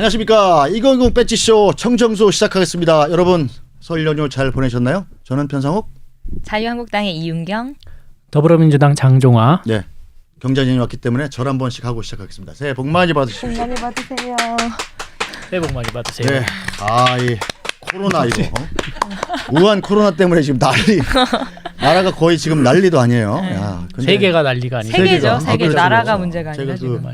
안녕하십니까. 2020 배지쇼 청정수 시작하겠습니다. 여러분 설 연휴 잘 보내셨나요? 저는 편상욱, 자유한국당의 이윤경, 더불어민주당 장종화. 네, 경자진이 왔기 때문에 절 한 번씩 하고 시작하겠습니다. 새해 복 많이 받으십시오. 복 많이 받으세요. 새해 복 많이 받으세요. 네, 이 코로나 이거 우한 코로나 때문에 지금 나라가 거의 지금 난리도 아니에요. 네. 야, 근데 세계가 난리가 아니죠. 세계죠. 세계 그렇죠, 나라가 그렇죠. 문제가 아니라 제가 지금.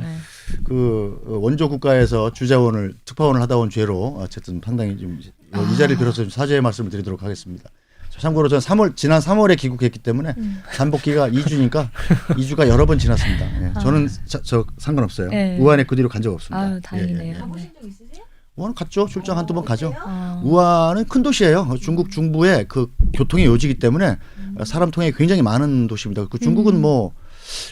그 원조 국가에서 주재원을 특파원을 하다 온 죄로 어쨌든 상당히 좀 이 자리를 빌어서 좀 사죄의 말씀을 드리도록 하겠습니다. 참고로 저는 지난 3월에 귀국했기 때문에 잠복기가 2주니까 2주가 여러 번 지났습니다. 예. 저는 저 상관없어요. 네. 우한에 그 뒤로 간 적 없습니다. 아유 다행이네요. 예. 우한 갔죠. 출장 한두 번 가죠. 우한은 큰 도시예요. 중국 중부의 그 교통의 요지이기 때문에 사람 통행이 굉장히 많은 도시입니다. 그 중국은 뭐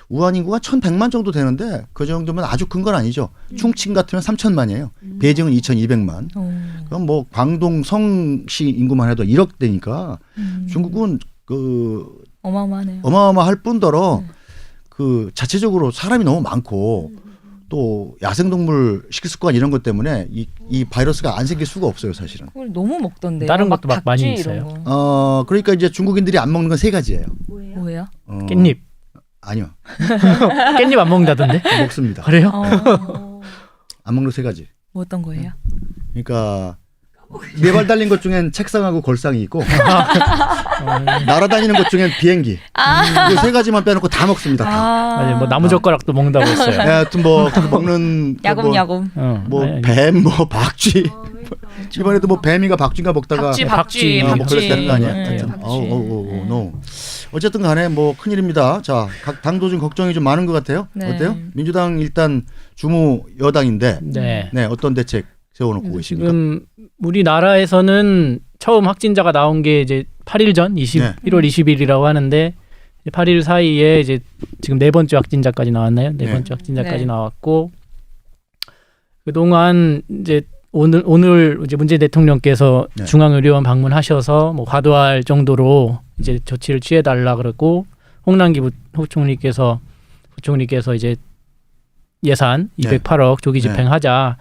우한 인구가 1,100만 정도 되는데 그 정도면 아주 큰 건 아니죠. 충칭 같으면 3,000만이에요. 베이징은 2,200만. 그럼 뭐 광동 성시 인구만 해도 1억 되니까 중국은 그 어마어마하네요. 어마어마할 뿐더러 그 자체적으로 사람이 너무 많고 또 야생동물 식습관 이런 것 때문에 이 바이러스가 안 생길 수가 없어요, 사실은. 그걸 너무 먹던데요. 다른 것도 막 많이 박쥐 있어요. 이런 거. 그러니까 이제 중국인들이 안 먹는 건 세 가지예요. 뭐예요? 깻잎. 아니요. 깻잎 안 먹는다던데? 먹습니다. 그래요? 안 먹는 세 가지. 뭐 어떤 거예요? 그러니까 네 발 달린 것 중엔 책상하고 걸상이 있고 날아다니는 것 중엔 비행기. 이 세 가지만 빼놓고 다 먹습니다. 다. 맞아요. 뭐 나무젓가락도 먹는다고 했어요. 하여튼 뭐 먹는 야금야금. 뭐 뱀, 뭐 박쥐. 이번에도 뭐 뱀이가 박쥐가 먹다가 박쥐. 뭐 그랬다는 거 아니야? 네, 하여튼 박쥐. no. 어쨌든 간에 뭐 큰일입니다. 자, 각 당도 좀 걱정이 좀 많은 것 같아요. 네. 어때요? 민주당 일단 주무 여당인데 네. 어떤 대책 세워놓고 계십니까? 지금 우리나라에서는 처음 확진자가 나온 게 이제 8일 전 1월 20일이라고 하는데 8일 사이에 이제 지금 네 번째 확진자까지 나왔나요? 네 번째 확진자까지 네. 나왔고 그동안 이제 오늘 이제 문재인 대통령께서 네. 중앙의료원 방문하셔서 뭐 과도할 정도로 이제 조치를 취해달라 그러고 홍남기 부총리께서 이제 예산 208억 조기 집행하자.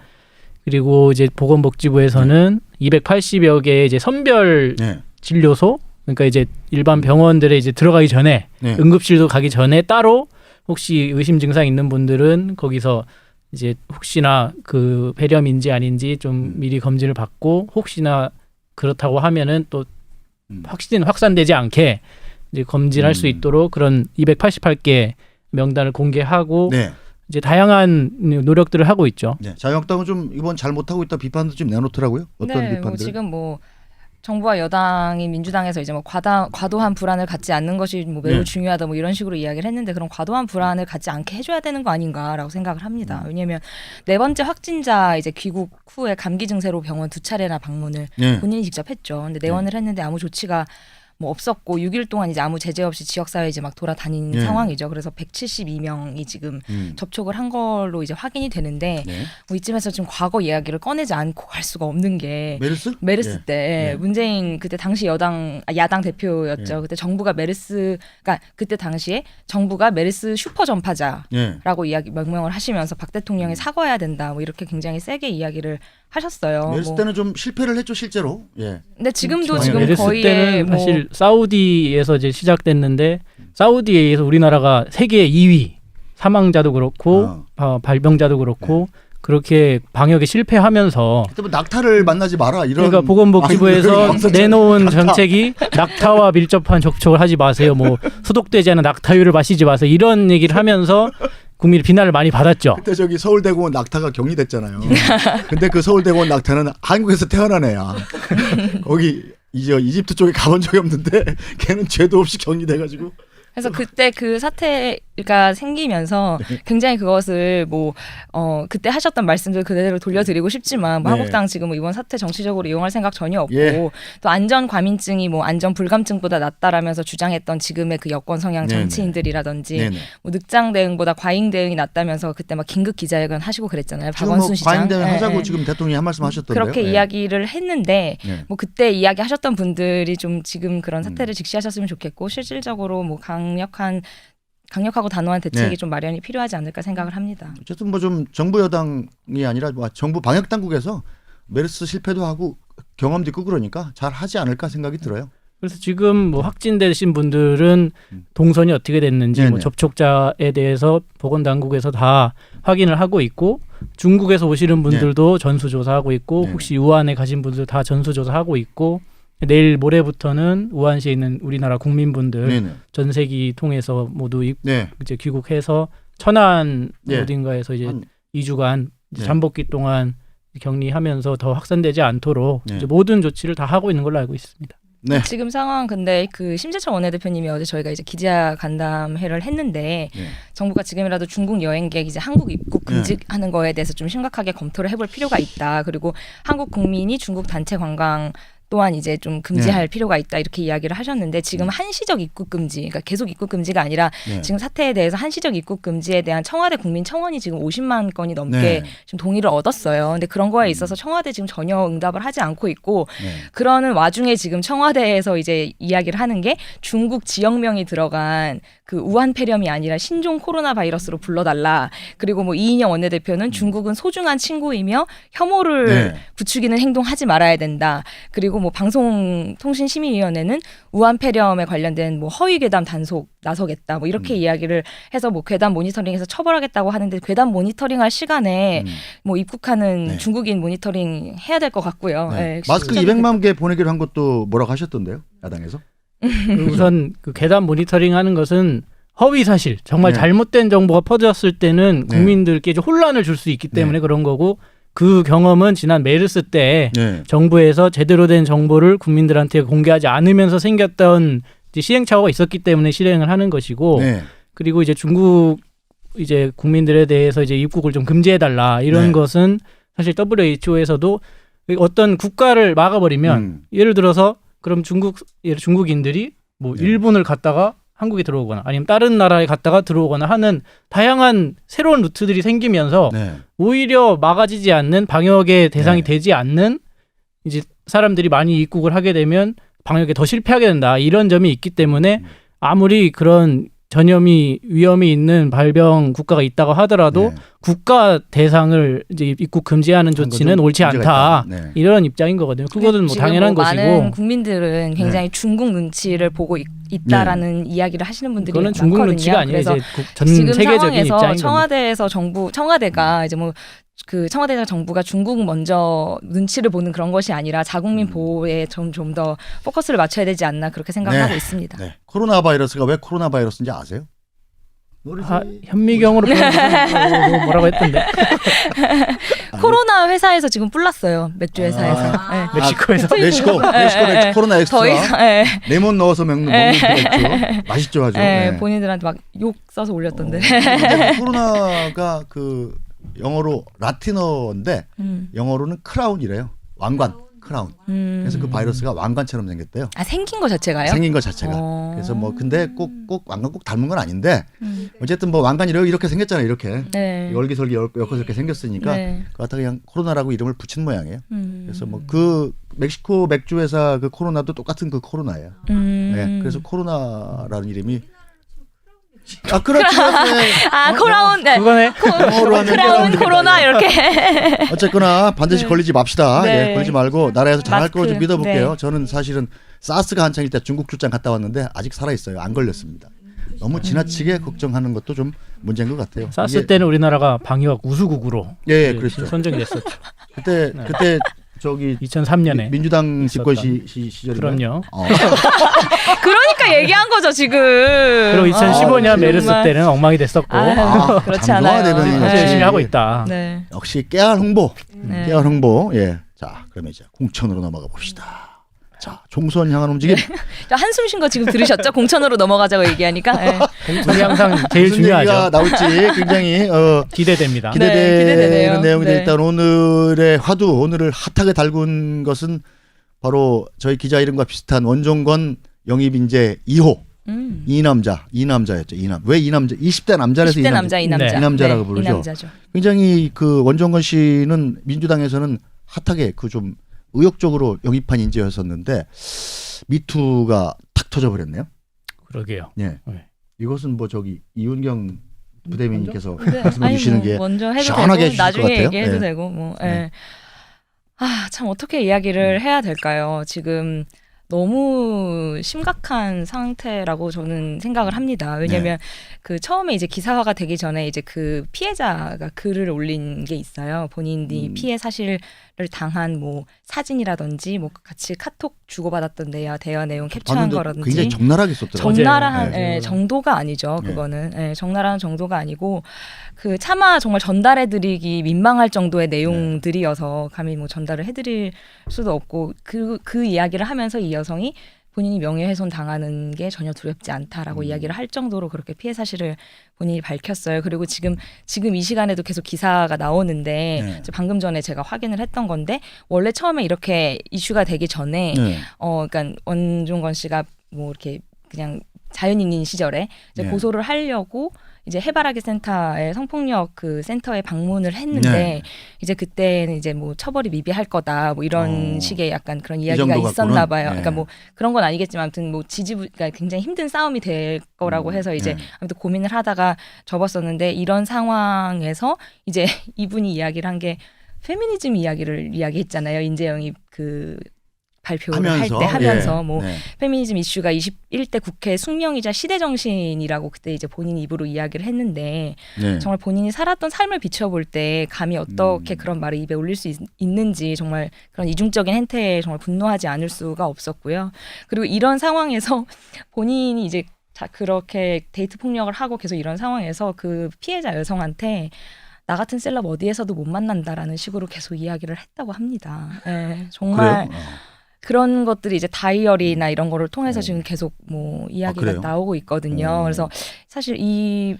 그리고 이제 보건복지부에서는 280여 개의 이제 선별 진료소, 그러니까 이제 일반 병원들에 이제 들어가기 전에 응급실도 가기 전에 따로 혹시 의심 증상 있는 분들은 거기서 이제 혹시나 그 폐렴인지 아닌지 좀 미리 검진을 받고 혹시나 그렇다고 하면은 또 확산되지 않게 이제 검진할 수 있도록 그런 288개 명단을 공개하고 이제 다양한 노력들을 하고 있죠. 네. 자유한국당은 좀 이번 잘 못하고 있다 비판도 좀 내놓더라고요. 어떤 네, 비판들? 뭐 지금 뭐 정부와 여당이 민주당에서 이제 뭐 과도한 불안을 갖지 않는 것이 뭐 매우 중요하다 뭐 이런 식으로 이야기를 했는데 그런 과도한 불안을 갖지 않게 해줘야 되는 거 아닌가라고 생각을 합니다. 왜냐하면 네 번째 확진자 이제 귀국 후에 감기 증세로 병원 2차례나 방문을 본인이 직접 했죠. 근데 내원을 했는데 아무 조치가 뭐 없었고 6일 동안 이제 아무 제재 없이 지역사회에 이제 막 돌아다니는 상황이죠. 그래서 172명이 지금 접촉을 한 걸로 이제 확인이 되는데 뭐 이쯤에서 지금 과거 이야기를 꺼내지 않고 갈 수가 없는 게 메르스 때 문재인 그때 당시 야당 대표였죠. 그때 정부가 그러니까 그때 당시에 정부가 메르스 슈퍼 전파자라고 명명을 하시면서 박 대통령이 사과해야 된다. 뭐 이렇게 굉장히 세게 이야기를 하셨어요. 메르스 때는 좀 실패를 했죠, 실제로. 근데 지금도 지금 메르스 거의 때는 뭐 사실 사우디에서 이제 시작됐는데 사우디에 의해서 우리나라가 세계 2위 사망자도 그렇고 발병자도 그렇고 그렇게 방역에 실패하면서 그때 뭐 낙타를 만나지 마라 이런. 그러니까 보건복지부에서 내놓은 정책이 낙타와 밀접한 접촉을 하지 마세요. 뭐 소독되지 않은 낙타유를 마시지 마세요. 이런 얘기를 하면서 국민의 비난을 많이 받았죠. 그때 저기 서울대공원 낙타가 격리됐잖아요. 근데 그 서울대공원 낙타는 한국에서 태어난 애야. 거기 이제 이집트 쪽에 가본 적이 없는데 걔는 죄도 없이 격리돼가지고. 그래서 그때 그 사태가 생기면서 굉장히 그것을 그때 하셨던 말씀들 그대로 돌려드리고 싶지만 한국당 지금 뭐 이번 사태 정치적으로 이용할 생각 전혀 없고 또 안전 과민증이 뭐 안전 불감증보다 낫다라면서 주장했던 지금의 그 여권 성향 정치인들이라든지 뭐 늑장 대응보다 과잉 대응이 낫다면서 그때 막 긴급 기자회견 하시고 그랬잖아요. 박원순 시장. 과잉 대응 하자고 지금 대통령이 한 말씀 하셨던데요. 그렇게 이야기를 했는데 뭐 그때 이야기하셨던 분들이 좀 지금 그런 사태를 직시하셨으면 좋겠고 실질적으로 뭐 강력한 강력하고 단호한 대책이 네. 좀 마련이 필요하지 않을까 생각을 합니다. 어쨌든 뭐 좀 정부 여당이 아니라 뭐 정부 방역 당국에서 메르스 실패도 하고 경험도 있고 그러니까 잘 하지 않을까 생각이 들어요. 그래서 지금 뭐 확진되신 분들은 동선이 어떻게 됐는지 뭐 네네. 접촉자에 대해서 보건당국에서 다 확인을 하고 있고 중국에서 오시는 분들도 전수조사하고 있고 네네. 혹시 우한에 가신 분들 다 전수조사하고 있고 내일 모레부터는 우한시에 있는 우리나라 국민분들 네네. 전세기 통해서 모두 네. 이제 귀국해서 천안 네. 어딘가에서 이제 한- 2주간 네. 잠복기 동안 격리하면서 더 확산되지 않도록 네. 이제 모든 조치를 다 하고 있는 걸로 알고 있습니다. 네. 지금 상황 근데 그 심재철 원내대표님이 어제 저희가 이제 기자 간담회를 했는데 네. 정부가 지금이라도 중국 여행객 이제 한국 입국 금지하는 거에 대해서 좀 심각하게 검토를 해볼 필요가 있다. 그리고 한국 국민이 중국 단체 관광 또한 이제 좀 금지할 필요가 있다 이렇게 이야기를 하셨는데 지금 한시적 입국 금지, 그러니까 계속 입국 금지가 아니라 네. 지금 사태에 대해서 한시적 입국 금지에 대한 청와대 국민 청원이 지금 50만 건이 넘게 네. 지금 동의를 얻었어요. 근데 그런 거에 있어서 청와대 지금 전혀 응답을 하지 않고 있고 네. 그러는 와중에 지금 청와대에서 이제 이야기를 하는 게 중국 지역명이 들어간 그 우한 폐렴이 아니라 신종 코로나 바이러스로 불러달라. 그리고 뭐 이인영 원내대표는 중국은 소중한 친구이며 혐오를 네. 부추기는 행동하지 말아야 된다. 그리고 뭐 방송통신심의위원회는 우한 폐렴에 관련된 뭐 허위 괴담 단속 나서겠다. 뭐 이렇게 이야기를 해서 뭐 괴담 모니터링해서 처벌하겠다고 하는데 괴담 모니터링할 시간에 뭐 입국하는 네. 중국인 모니터링 해야 될 것 같고요. 네. 네, 마스크 실제로 200만 개 보내기로 한 것도 뭐라고 하셨던데요? 야당에서? 우선 그 괴담 모니터링하는 것은 허위 사실, 정말 네. 잘못된 정보가 퍼졌을 때는 네. 국민들께 좀 혼란을 줄 수 있기 때문에 그런 거고 그 경험은 지난 메르스 때 네. 정부에서 제대로 된 정보를 국민들한테 공개하지 않으면서 생겼던 이제 시행착오가 있었기 때문에 실행을 하는 것이고 네. 그리고 이제 중국 이제 국민들에 대해서 이제 입국을 좀 금지해달라 이런 네. 것은 사실 WHO에서도 어떤 국가를 막아버리면 예를 들어서 그럼 중국인들이 뭐 네. 일본을 갔다가 한국에 들어오거나 아니면 다른 나라에 갔다가 들어오거나 하는 다양한 새로운 루트들이 생기면서 네. 오히려 막아지지 않는 방역의 대상이 네. 되지 않는 이제 사람들이 많이 입국을 하게 되면 방역에 더 실패하게 된다 이런 점이 있기 때문에 아무리 그런 전염이 위험이 있는 발병 국가가 있다고 하더라도 네. 국가 대상을 이제 입국 금지하는 조치는 좀 옳지 문제가 않다 있다. 네. 이런 입장인 거거든요. 그거는 뭐 지금 당연한 많은 것이고 국민들은 굉장히 중국 눈치를 보고 있다라는 이야기를 하시는 분들이 그거는 많거든요. 중국 눈치가 아니에요. 그래서 이제 전 지금 세계적인 상황에서 입장인 겁니다. 청와대에서 청와대가 이제 뭐 그 청와대나 정부가 중국 먼저 눈치를 보는 그런 것이 아니라 자국민 보호에 좀 더 포커스를 맞춰야 되지 않나 그렇게 생각하고 네. 있습니다. 네. 코로나 바이러스가 왜 코로나 바이러스인지 아세요? 현미경으로 표현해서 뭐라고 했던데 코로나 회사에서 지금 뿔났어요. 맥주 회사에서. 네. 멕시코에서 멕시코 네. 코로나 엑스트라 더 이상 네. 레몬 넣어서 먹는 그 맥주 맛있죠 아주. 네, 네. 본인들한테 막 욕 써서 올렸던데. 코로나가 그 영어로 라틴어인데 영어로는 크라운이래요. 왕관, 크라운. 그래서 그 바이러스가 왕관처럼 생겼대요. 아 생긴 거 자체가요? 생긴 것 자체가. 그래서 뭐 근데 꼭 왕관 꼭 닮은 건 아닌데 어쨌든 뭐 왕관이 이렇게 생겼잖아요. 이렇게 네. 열기설기 엮어서 생겼으니까 네. 그렇다고 그냥 코로나라고 이름을 붙인 모양이에요. 그래서 뭐 그 멕시코 맥주 회사 그 코로나도 똑같은 그 코로나예요. 네, 그래서 코로나라는 이름이 그렇죠. 코라운, 네. 그거네. 영어로 하면 크라운 코로나 이렇게. 어쨌거나 반드시 걸리지 맙시다. 네. 네, 걸리지 말고 나라에서 잘할 마스크. 거로 좀 믿어볼게요. 네. 저는 사실은 사스가 한창일 때 중국 출장 갔다 왔는데 아직 살아 있어요. 안 걸렸습니다. 너무 지나치게 걱정하는 것도 좀 문제인 것 같아요. 사스 이게- 때는 우리나라가 방역 우수국으로 예, 그렇죠. 선정이 됐었죠. 그때 저기 2003년에 민주당 집권 있었던. 시절이 그럼요. 그러니까 얘기한 거죠 지금. 그리고 2015년 아, 메르스 정말. 때는 엉망이 됐었고 그렇지 장동화 않아요. 대변인이 사실 네. 열심히 하고 있다. 네. 역시 깨알 홍보. 네. 깨알 홍보. 예. 자, 그러면 이제 공천으로 넘어가 봅시다. 자, 총선 향한 움직임. 저 한숨 쉰 거 지금 들으셨죠? 공천으로 넘어가자고 얘기하니까. 네. 우리 항상 제일 무슨 얘기가 중요하죠. 나올지 굉장히 기대됩니다. 기대되네요. 기대되는 내용인데 네. 일단 오늘의 화두, 오늘을 핫하게 달군 것은 바로 저희 기자 이름과 비슷한 원종건 영입인재 2호 이 남자였죠. 왜 이 남자? 20대 남자라서 20대 남자 이 남자. 네. 이 남자라고 네, 부르죠. 이 남자죠. 굉장히 그 원종건 씨는 민주당에서는 핫하게 그 좀 의욕적으로 영입한 인재였었는데 미투가 탁 터져버렸네요. 그러게요. 예. 네. 이것은 뭐 저기 이윤경 부대변인께서 네. 말씀해 아니, 주시는 뭐 게 먼저 해도 시원하게 되고 해주실 것 나중에 같아요. 얘기해도 네. 되고 뭐. 예. 네. 참 어떻게 이야기를 해야 될까요? 지금 너무 심각한 상태라고 저는 생각을 합니다. 왜냐하면 그 처음에 이제 기사화가 되기 전에 이제 그 피해자가 글을 올린 게 있어요. 본인이 피해 사실을 당한 뭐 사진이라든지 뭐 같이 카톡 주고받았던 대화 내용 캡처한 봤는데 거라든지 굉장히 적나라하게 썼더라고요. 적나라한 네. 정도가 아니죠. 네. 그거는 적나라한 정도가 아니고 그 차마 정말 전달해드리기 민망할 정도의 내용들이어서 감히 뭐 전달을 해드릴 수도 없고 그 이야기를 하면서 이 여성이 본인이 명예훼손 당하는 게 전혀 두렵지 않다라고 이야기를 할 정도로 그렇게 피해 사실을 본인이 밝혔어요. 그리고 지금 이 시간에도 계속 기사가 나오는데 네. 방금 전에 제가 확인을 했던 건데 원래 처음에 이렇게 이슈가 되기 전에 네. 그러니까 원종건 씨가 뭐 이렇게 그냥 자연인인 시절에 이제 네. 고소를 하려고 이제 해바라기 센터의 성폭력 그 센터에 방문을 했는데 네. 이제 그때는 이제 뭐 처벌이 미비할 거다 뭐 이런 식의 약간 그런 이야기가 정도 있었나 갖고는? 봐요. 네. 그러니까 뭐 그런 건 아니겠지만 아무튼 뭐 그러니까 굉장히 힘든 싸움이 될 거라고 해서 이제 네. 아무튼 고민을 하다가 접었었는데 이런 상황에서 이제 이분이 이야기를 한 게 페미니즘 이야기를 이야기했잖아요. 인재영이 그 발표를 할 때 하면서 뭐 네. 페미니즘 이슈가 21대 국회 숙명이자 시대 정신이라고 그때 이제 본인 입으로 이야기를 했는데 네. 정말 본인이 살았던 삶을 비춰볼 때 감히 어떻게 그런 말을 입에 올릴 수 있는지 정말 그런 이중적인 행태에 정말 분노하지 않을 수가 없었고요. 그리고 이런 상황에서 본인이 이제 그렇게 데이트 폭력을 하고 계속 이런 상황에서 그 피해자 여성한테 나 같은 셀럽 어디에서도 못 만난다라는 식으로 계속 이야기를 했다고 합니다. 네, 정말 그래요? 그런 것들이 이제 다이어리나 이런 거를 통해서 지금 계속 뭐 이야기가 그래요? 나오고 있거든요. 그래서 사실 이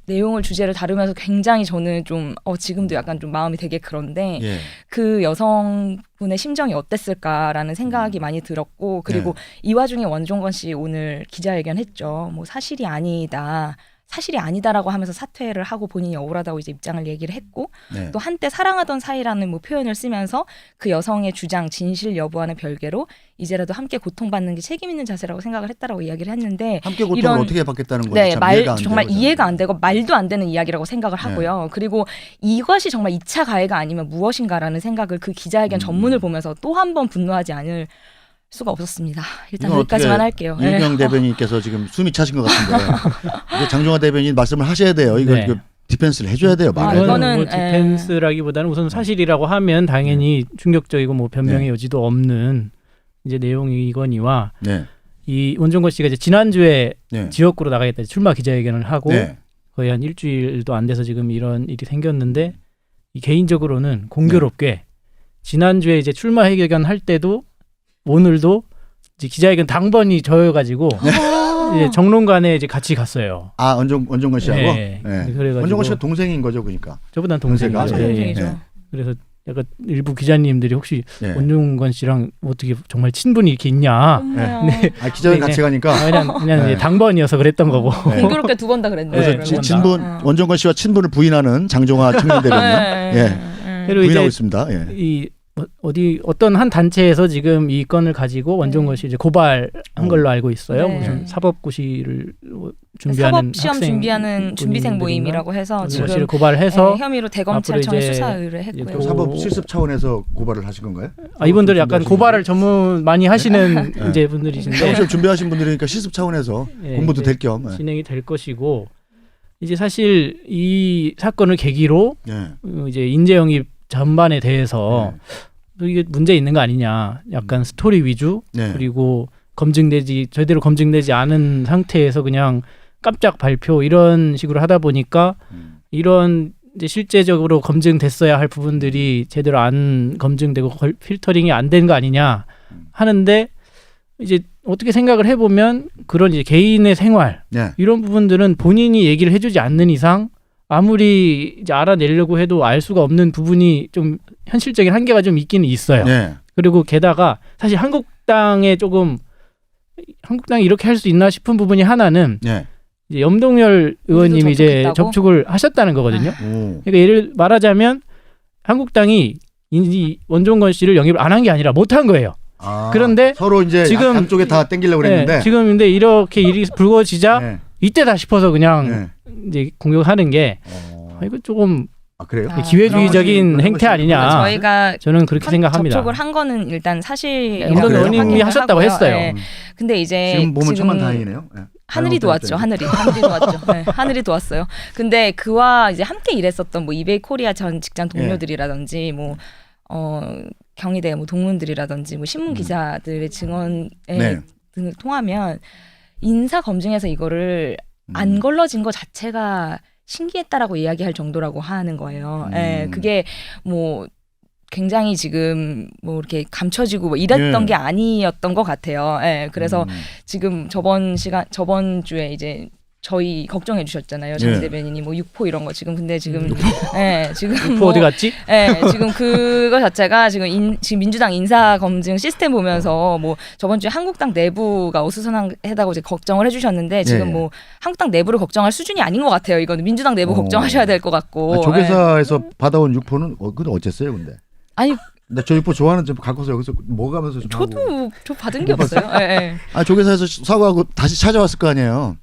내용을 주제를 다루면서 굉장히 저는 좀 지금도 약간 좀 마음이 되게 그런데 예. 그 여성분의 심정이 어땠을까라는 생각이 많이 들었고 그리고 이 와중에 원종건 씨 오늘 기자회견 했죠. 뭐 사실이 아니다라고 하면서 사퇴를 하고 본인이 억울하다고 이제 입장을 얘기를 했고 네. 또 한때 사랑하던 사이라는 뭐 표현을 쓰면서 그 여성의 주장 진실 여부와는 별개로 이제라도 함께 고통받는 게 책임 있는 자세라고 생각을 했다라고 이야기를 했는데 함께 고통을 이런- 어떻게 받겠다는 거지? 네, 참 이해가 안 정말 되는 이해가 거잖아요. 안 되고 말도 안 되는 이야기라고 생각을 하고요. 그리고 이것이 정말 2차 가해가 아니면 무엇인가라는 생각을 그 기자회견 전문을 보면서 또 한 번 분노하지 않을 수가 없었습니다. 일단 이건 여기까지만 어떻게 할게요. 이윤경 대변인께서 지금 숨이 차신 것 같은데 이제 장종화 대변인 말씀을 하셔야 돼요. 이거 네. 디펜스를 해줘야 돼요. 말해야 돼요. 이거는, 뭐 디펜스라기보다는 우선 사실이라고 하면 당연히 충격적이고 뭐 변명의 네. 여지도 없는 이제 내용이거니와 네. 이 원종건 씨가 이제 지난주에 네. 지역구로 나가겠다 출마 기자회견을 하고 네. 거의 한 일주일도 안 돼서 지금 이런 일이 생겼는데 이 개인적으로는 공교롭게 지난주에 이제 출마 회견 할 때도 오늘도 이제 기자회견 당번이 저여가지고 이제 정론관에 이제 같이 갔어요. 아 원종건 씨하고. 네. 네. 그래가지고 원종건 씨가 동생인 거죠, 그러니까. 저보다 동생이죠. 동생이죠. 예, 예. 동생이죠. 네. 그래서 약간 일부 기자님들이 혹시 네. 원종건 씨랑 어떻게 정말 친분이 이렇게 있냐? 엄마야. 네. 아 기자회견 네, 같이 가니까. 그냥 네. 이제 당번이어서 그랬던 거고. 네. 공교롭게 두 번 다 그랬네요. 그래서 네, 그러면. 친분 원종건 씨와 친분을 부인하는 장종화 청년 대변인 그리고 부인하고 이제 있습니다. 예. 이 어떤 한 단체에서 지금 이 건을 가지고 원종건 씨 이제 고발한 걸로 알고 있어요. 네. 무슨 사법고시를 준비하는 사법 시험 학생 준비하는 준비생 모임이라고 해서 원종건 씨를 지금 고발해서 혐의로 대검찰청에 앞으로 이제 수사 의뢰했고요. 이제 또 사법 실습 차원에서 고발을 하신 건가요? 이분들 약간 고발을 전문 많이 하시는 네. 이제 분들이신데 사법 준비하신 분들이니까 실습 차원에서 예, 공부도 이제 될 겸. 진행이 될 것이고 이제 사실 이 사건을 계기로 예. 이제 인재영입 전반에 대해서 네. 또 이게 문제 있는 거 아니냐 약간 스토리 위주 네. 그리고 제대로 검증되지 않은 상태에서 그냥 깜짝 발표 이런 식으로 하다 보니까 이런 이제 실제적으로 검증됐어야 할 부분들이 제대로 안 검증되고 필터링이 안 된 거 아니냐 하는데 이제 어떻게 생각을 해보면 그런 이제 개인의 생활 네. 이런 부분들은 본인이 얘기를 해주지 않는 이상 아무리 이제 알아내려고 해도 알 수가 없는 부분이 좀 현실적인 한계가 좀 있기는 있어요. 네. 그리고 게다가 사실 한국당이 이렇게 할 수 있나 싶은 부분이 하나는 네. 이제 염동열 의원님이 이제 접촉했다고? 접촉을 하셨다는 거거든요. 오. 그러니까 예를 말하자면 한국당이 이 원종건 씨를 영입을 안 한 게 아니라 못 한 거예요. 아, 그런데 서로 이제 지금- 양쪽에 다 땡기려고 그랬는데. 네, 지금 근데 이렇게 일이 불거지자 네. 이때다 싶어서 그냥 네. 이제 공격하는 게 이거 조금 그래요? 아, 기회주의적인 그런 행태 것이- 아니냐. 저희가 저는 그렇게 생각합니다. 접촉을 한 거는 일단 사실이라고 어떤 그래요? 의원님이 생각을 하셨다고 하고요. 했어요. 네. 근데 이제 지금 보면 천만 다행이네요. 네. 하늘이 도왔죠. 하늘이 도왔죠. 네, 하늘이 도왔어요. 근데 그와 이제 함께 일했었던 뭐 이베이 코리아 전 직장 동료들이라든지 뭐 경희대 뭐 동문들이라든지 뭐 신문 기자들의 증언에 네. 등을 통하면 인사 검증에서 이거를 안 걸러진 것 자체가 신기했다라고 이야기할 정도라고 하는 거예요. 예, 그게 뭐 굉장히 지금 뭐 이렇게 감춰지고 뭐 이랬던 예. 게 아니었던 것 같아요. 예, 그래서 지금 저번 주에 이제 저희 걱정해 주셨잖아요. 장 예. 대변인이 뭐 육포 이런 거 지금 근데 지금 지금 뭐 어디 갔지? 지금 그거 자체가 지금 민주당 인사 검증 시스템 보면서 뭐 저번 주에 한국당 내부가 어수선하다고 이제 걱정을 해주셨는데 지금 예. 뭐 한국당 내부를 걱정할 수준이 아닌 것 같아요. 이거는 민주당 내부 걱정하셔야 될 것 같고. 조계사에서 받아온 육포는 근데 어쨌어요, 근데? 아니 나 저 육포 좋아하는 좀 갖고서 여기서 먹으면서 좀 하고. 저도 저 받은 게 없어요. 조계사에서 사과하고 다시 찾아왔을 거 아니에요.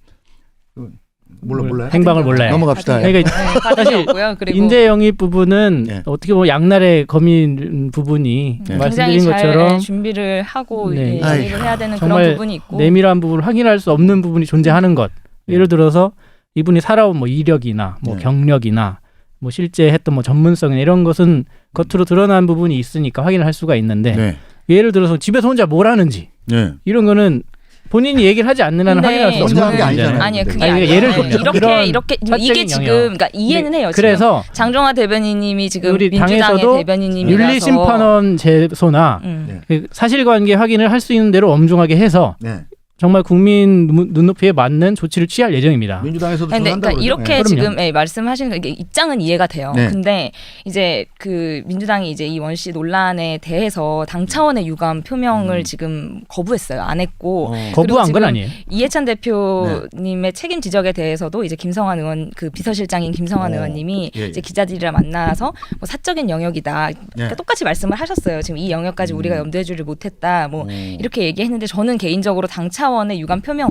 몰라요? 행방을 몰라요. 넘어갑시다. 그러니까 받은 게 사실 없고요. 그리고 인재 영입 부분은 네. 어떻게 보면 양날의 검인 부분이 네. 말씀드린 굉장히 잘 것처럼 준비를 하고 네. 영입을 해야 되는 그런 정말 부분이 있고. 내밀한 부분을 확인할 수 없는 부분이 존재하는 것. 예를 들어서 이분이 살아온 뭐 이력이나 뭐 네. 경력이나 뭐 실제 했던 뭐 전문성이나 이런 것은 겉으로 드러난 부분이 있으니까 확인을 할 수가 있는데 네. 예를 들어서 집에서 혼자 뭘 하는지 네. 이런 거는 본인이 얘기를 하지 않는 한은 근데 확인할 수 없는 혼자 하는 게 부분이잖아요. 아니잖아요. 아니에요. 그게 아니, 아니에요. 예를 네. 들면 그런 이렇게 이게 사적인 지금 영역. 그러니까 이해는 해요. 지금. 그래서 장종화 대변인님이 지금 우리 민주당의 당에서도 대변인님이라서 윤리심판원 제소나 네. 그 사실관계 확인을 할 수 있는 대로 엄중하게 해서 네. 정말 국민 눈높이에 맞는 조치를 취할 예정입니다. 민주당에서도 근데 중요한다고 그러니까 이렇게 그럼요. 지금 말씀하시는 거 이게 입장은 이해가 돼요. 네. 근데 이제 그 민주당이 이제 이 원씨 논란에 대해서 당 차원의 유감 표명을 지금 거부했어요. 안 했고 거부한 지금 건 아니에요. 이해찬 대표님의 책임 지적에 대해서도 이제 김성환 의원 그 비서실장인 김성환 의원님이 예, 예. 이제 기자들이랑 만나서 뭐 사적인 영역이다. 그러니까 똑같이 말씀을 하셨어요. 지금 이 영역까지 우리가 염두해주를 못했다. 뭐 이렇게 얘기했는데 저는 개인적으로 당 차원의 유감 표명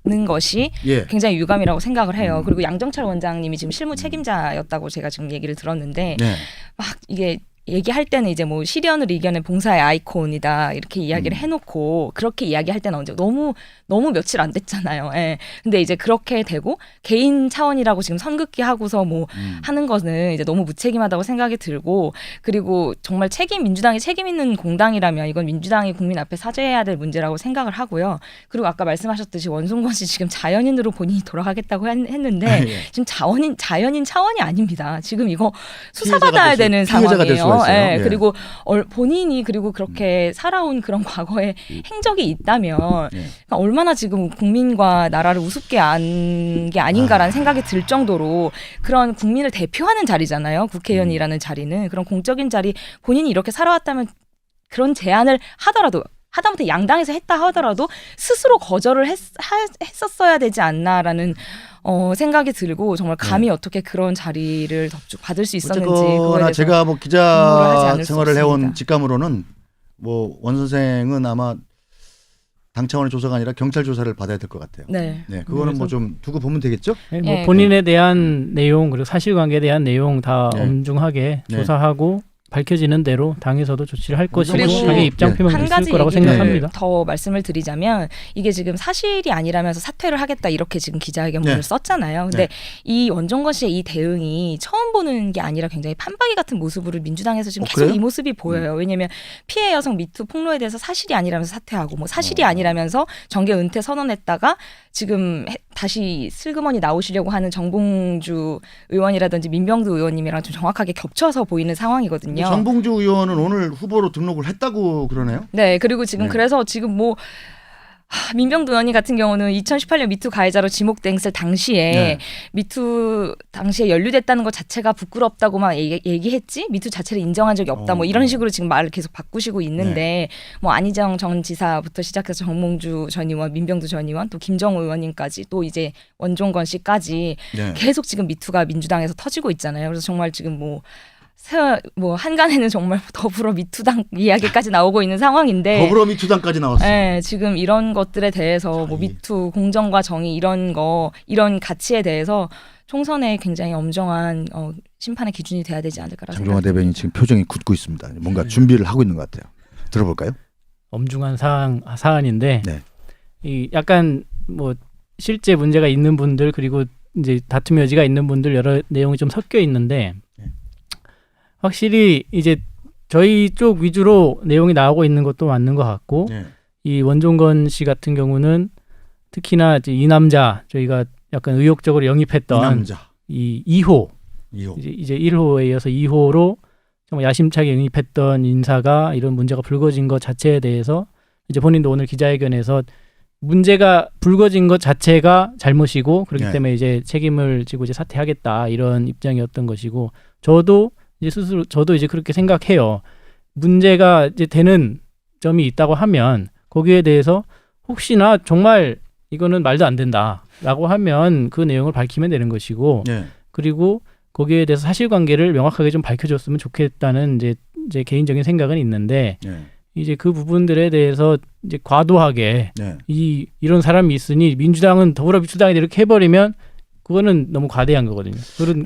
없는 것이 예. 굉장히 유감이라고 생각을 해요. 그리고 양정철 원장님이 지금 실무 책임자였다고 제가 지금 얘기를 들었는데 네. 막 이게 얘기할 때는 이제 뭐 시련을 이겨낸 봉사의 아이콘이다 이렇게 이야기를 해놓고 그렇게 이야기할 때는 언제 너무 며칠 안 됐잖아요. 예. 근데 이제 그렇게 되고 개인 차원이라고 지금 선긋기 하고서 뭐 하는 거는 이제 너무 무책임하다고 생각이 들고 그리고 정말 민주당이 책임 있는 공당이라면 이건 민주당이 국민 앞에 사죄해야 될 문제라고 생각을 하고요. 그리고 아까 말씀하셨듯이 원송건 씨 지금 자연인으로 본인이 돌아가겠다고 했는데 예. 지금 자연인 차원이 아닙니다. 지금 이거 피해자가 수사받아야 될 수- 되는 피해자가 될 수가 상황이에요. 있어요. 예. 예. 그리고 본인이 그리고 그렇게 살아온 그런 과거의 행적이 있다면 예. 그러니까 얼마나 지금 국민과 나라를 우습게 안 게 아닌가라는 생각이 들 정도로 그런 국민을 대표하는 자리잖아요. 국회의원이라는 자리는 그런 공적인 자리 본인이 이렇게 살아왔다면 그런 제안을 하더라도 하다못해 양당에서 했다 하더라도 스스로 거절을 했었어야 되지 않나라는 생각이 들고 정말 감히 어떻게 그런 자리를 받을 수 있었는지 그거에 어쨌거나 대해서 제가 뭐 공부를 하지 기자 않을 수 생활을 해온 없습니다. 직감으로는 뭐 원 선생은 아마 당 차원의 조사가 아니라 경찰 조사를 받아야 될 것 같아요. 네. 네, 그거는 뭐 좀 두고 보면 되겠죠? 뭐 예. 본인에 대한 내용 그리고 사실관계에 대한 내용 다 네. 엄중하게 네. 조사하고 밝혀지는 대로 당에서도 조치를 할 것이고 그리고 당의 입장 네. 표명도 한 있을 가지 거라고 얘기를 생각합니다. 더 말씀을 드리자면 이게 지금 사실이 아니라면서 사퇴를 하겠다 이렇게 지금 기자회견문을 네. 썼잖아요. 근데 이 원종건 씨의 이 대응이 처음 보는 게 아니라 굉장히 판박이 같은 모습으로 민주당에서 지금 계속 그래요? 이 모습이 보여요. 왜냐하면 피해 여성 미투 폭로에 대해서 사실이 아니라면서 사퇴하고 뭐 사실이 아니라면서 정계 은퇴 선언했다가 지금 다시 슬그머니 나오시려고 하는 정봉주 의원이라든지 민병두 의원님이랑 좀 정확하게 겹쳐서 보이는 상황이거든요. 정봉주 의원은 오늘 후보로 등록을 했다고 그러네요. 네, 그리고 지금 네. 그래서 지금 뭐 민병두 의원님 같은 경우는 2018년 미투 가해자로 지목됐을 당시에 네. 미투 당시에 연루됐다는 것 자체가 부끄럽다고만 얘기했지 미투 자체를 인정한 적이 없다 뭐 이런 식으로 지금 말을 계속 바꾸시고 있는데 뭐 안희정 전 지사부터 시작해서 정몽주 전 의원, 민병두 전 의원 또 김정우 의원님까지 또 이제 원종건 씨까지 네. 계속 지금 미투가 민주당에서 터지고 있잖아요. 그래서 정말 지금 뭐 뭐 한간에는 정말 더불어 미투당 이야기까지 나오고 있는 상황인데 더불어민주당까지 나왔어. 네, 지금 이런 것들에 대해서 뭐 미투, 공정과 정의 이런 가치에 대해서 총선에 굉장히 엄정한 심판의 기준이 돼야 되지 않을까라는 장종화 생각이 대변인 지금 표정이 굳고 있습니다. 뭔가 준비를 하고 있는 것 같아요. 들어볼까요? 엄중한 사안인데 네. 이 약간 뭐 실제 문제가 있는 분들 그리고 이제 다툼 여지가 있는 분들 여러 내용이 좀 섞여 있는데 네. 확실히 이제 저희 쪽 위주로 내용이 나오고 있는 것도 맞는 것 같고 네. 이 원종건 씨 같은 경우는 특히나 이제 이 남자 저희가 약간 의욕적으로 영입했던 이 남자 이 2호 2호. 이제 1호에 이어서 2호로 정말 야심차게 영입했던 인사가 이런 문제가 불거진 것 자체에 대해서 이제 본인도 오늘 기자회견에서 문제가 불거진 것 자체가 잘못이고 그렇기 네. 때문에 이제 책임을 지고 이제 사퇴하겠다 이런 입장이었던 것이고 저도 이제 스스로 저도 이제 그렇게 생각해요. 문제가 이제 되는 점이 있다고 하면 거기에 대해서 혹시나 정말 이거는 말도 안 된다라고 하면 그 내용을 밝히면 되는 것이고 네. 그리고 거기에 대해서 사실관계를 명확하게 좀 밝혀줬으면 좋겠다는 이제 개인적인 생각은 있는데 네. 이제 그 부분들에 대해서 이제 과도하게 네. 이런 사람이 있으니 민주당은 더불어민주당이 이렇게 해버리면 그거는 너무 과대한 거거든요.